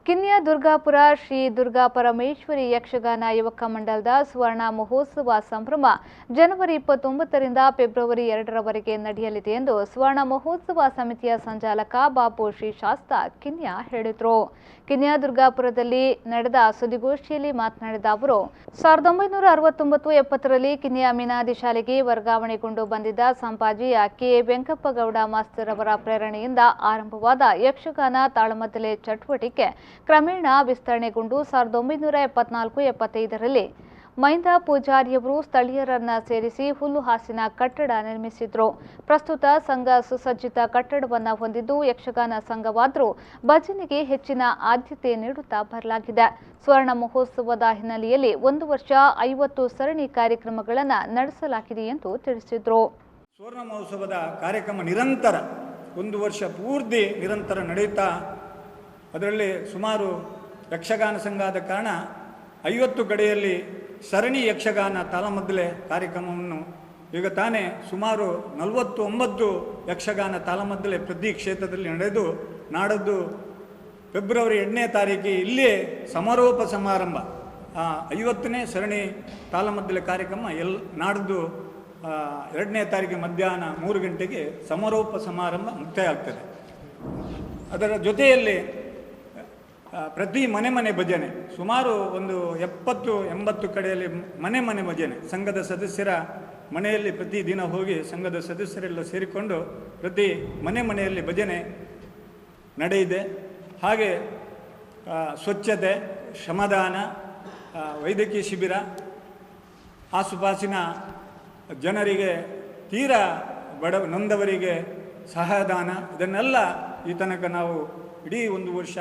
किन्या दुर्गापुर श्री दुर्गापरमेश्वरी यक्षगान युवक मंडलದ ಸುವರ್ಣ ಮಹೋತ್ಸವ ಸಂಭ್ರಮ ಜನವರಿ 29 ರಿಂದ ಫೆಬ್ರವರಿ 2 ರವರೆಗೆ ನಡೆಯಲಿದೆ ಎಂದು ಸುವರ್ಣ ಮಹೋತ್ಸವ ಸಮಿತಿಯ ಸಂಚಾಲಕ ಬಾಬು ಶ್ರೀ ಶಾಸ್ತ್ರ ಕಿನ್ಯಾ ಹೇಳಿದರು. ಕಿನ್ಯಾ ದುರ್ಗಾಪುರದಲ್ಲಿ ನಡೆದ ಸುದ್ದಿಗೋಷ್ಠಿಯಲ್ಲಿ ಮಾತನಾಡಿದ ಅವರು 1969-70 ರಲ್ಲಿ ಕಿನ್ಯಾ ಮೀನಾದಿ ಶಾಲೆಗೆ ವರ್ಗಾವಣೆಗೊಂಡು ಬಂದಿದ್ದ ಸಂಪಾಜಿಯ ಕೆ ವೆಂಕಪ್ಪಗೌಡ ಮಾಸ್ತರ್ ಅವರ ಪ್ರೇರಣೆಯಿಂದ ಆರಂಭವಾದ ಯಕ್ಷಗಾನ ತಾಳಮದ್ದಲೆ ಚಟುವಟಿಕೆ ಕ್ರಮೇಣ ವಿಸ್ತರಣೆಗೊಂಡು 1974-75 ರಲ್ಲಿ ಮೈಂದ ಪೂಜಾರಿಯವರು ಸ್ಥಳೀಯರನ್ನ ಸೇರಿಸಿ ಹುಲ್ಲುಹಾಸಿನ ಕಟ್ಟಡ ನಿರ್ಮಿಸಿದ್ರು. ಪ್ರಸ್ತುತ ಸಂಘ ಸುಸಜ್ಜಿತ ಕಟ್ಟಡವನ್ನು ಹೊಂದಿದ್ದು ಯಕ್ಷಗಾನ ಸಂಘವಾದರೂ ಭಜನೆಗೆ ಹೆಚ್ಚಿನ ಆದ್ಯತೆ ನೀಡುತ್ತಾ ಬರಲಾಗಿದೆ. ಸ್ವರ್ಣ ಮಹೋತ್ಸವದ ಹಿನ್ನೆಲೆಯಲ್ಲಿ 1 ವರ್ಷ 50 ಸರಣಿ ಕಾರ್ಯಕ್ರಮಗಳನ್ನು ನಡೆಸಲಾಗಿದೆ ಎಂದು ತಿಳಿಸಿದರು. ಸ್ವರ್ಣ ಮಹೋತ್ಸವದ ಕಾರ್ಯಕ್ರಮ ನಿರಂತರ 1 ವರ್ಷ ಪೂರ್ತಿ ನಿರಂತರ ನಡೆಯುತ್ತಾ ಅದರಲ್ಲಿ ಸುಮಾರು ಯಕ್ಷಗಾನ ಸಂಘ ಆದ ಕಾರಣ 50 ಕಡೆಯಲ್ಲಿ ಸರಣಿ ಯಕ್ಷಗಾನ ತಾಳಮದ್ದಲೆ ಕಾರ್ಯಕ್ರಮವನ್ನು ಈಗ ತಾನೇ ಸುಮಾರು 49 ಯಕ್ಷಗಾನ ತಾಳಮದ್ದಲೆ ಪ್ರತಿ ಕ್ಷೇತ್ರದಲ್ಲಿ ನಡೆದು ನಾಡದ್ದು ಫೆಬ್ರವರಿ 2ನೇ ತಾರೀಕಿಗೆ ಇಲ್ಲೇ ಸಮಾರೋಪ ಸಮಾರಂಭ 50ನೇ ಸರಣಿ ತಾಳಮದ್ದಲೆ ಕಾರ್ಯಕ್ರಮ ನಾಡದ್ದು 2ನೇ ತಾರೀಕಿಗೆ ಮಧ್ಯಾಹ್ನ 3 ಗಂಟೆಗೆ ಸಮಾರೋಪ ಸಮಾರಂಭ ಮುಕ್ತಾಯ ಆಗ್ತದೆ. ಅದರ ಜೊತೆಯಲ್ಲಿ ಪ್ರತಿ ಮನೆ ಭಜನೆ ಸುಮಾರು ಒಂದು 70-80 ಕಡೆಯಲ್ಲಿ ಮನೆ ಭಜನೆ ಸಂಘದ ಸದಸ್ಯರ ಮನೆಯಲ್ಲಿ ಪ್ರತಿ ದಿನ ಹೋಗಿ ಸಂಘದ ಸದಸ್ಯರೆಲ್ಲ ಸೇರಿಕೊಂಡು ಪ್ರತಿ ಮನೆಯಲ್ಲಿ ಭಜನೆ ನಡೆಯಿದೆ. ಹಾಗೆ ಸ್ವಚ್ಛತೆ, ಶ್ರಮದಾನ, ವೈದ್ಯಕೀಯ ಶಿಬಿರ, ಆಸುಪಾಸಿನ ಜನರಿಗೆ ತೀರಾ ನೊಂದವರಿಗೆ ಸಹಾಯದಾನ ಇದನ್ನೆಲ್ಲ ಈ ತನಕ ನಾವು ಇಡೀ 1 ವರ್ಷ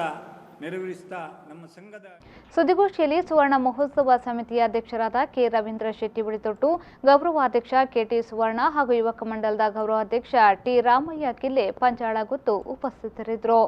ನೆರವೇರಿಸ್ತಾ ನಮ್ಮ ಸಂಘದ ಸುದ್ದಿಗೋಷ್ಠಿಯಲ್ಲಿ ಸುವರ್ಣ ಮಹೋತ್ಸವ ಸಮಿತಿಯ ಅಧ್ಯಕ್ಷರಾದ ಕೆ ರವೀಂದ್ರ ಶೆಟ್ಟಿ ಬಳಿತೊಟ್ಟು, ಗೌರವಾಧ್ಯಕ್ಷ ಕೆಟಿ ಸುವರ್ಣ ಹಾಗೂ ಯುವಕ ಮಂಡಲದ ಗೌರವಾಧ್ಯಕ್ಷ ಟಿ ರಾಮಯ್ಯ ಕಿಲ್ಲೆ ಪಂಚಾಳ ಗುತ್ತು ಉಪಸ್ಥಿತರಿದ್ದರು.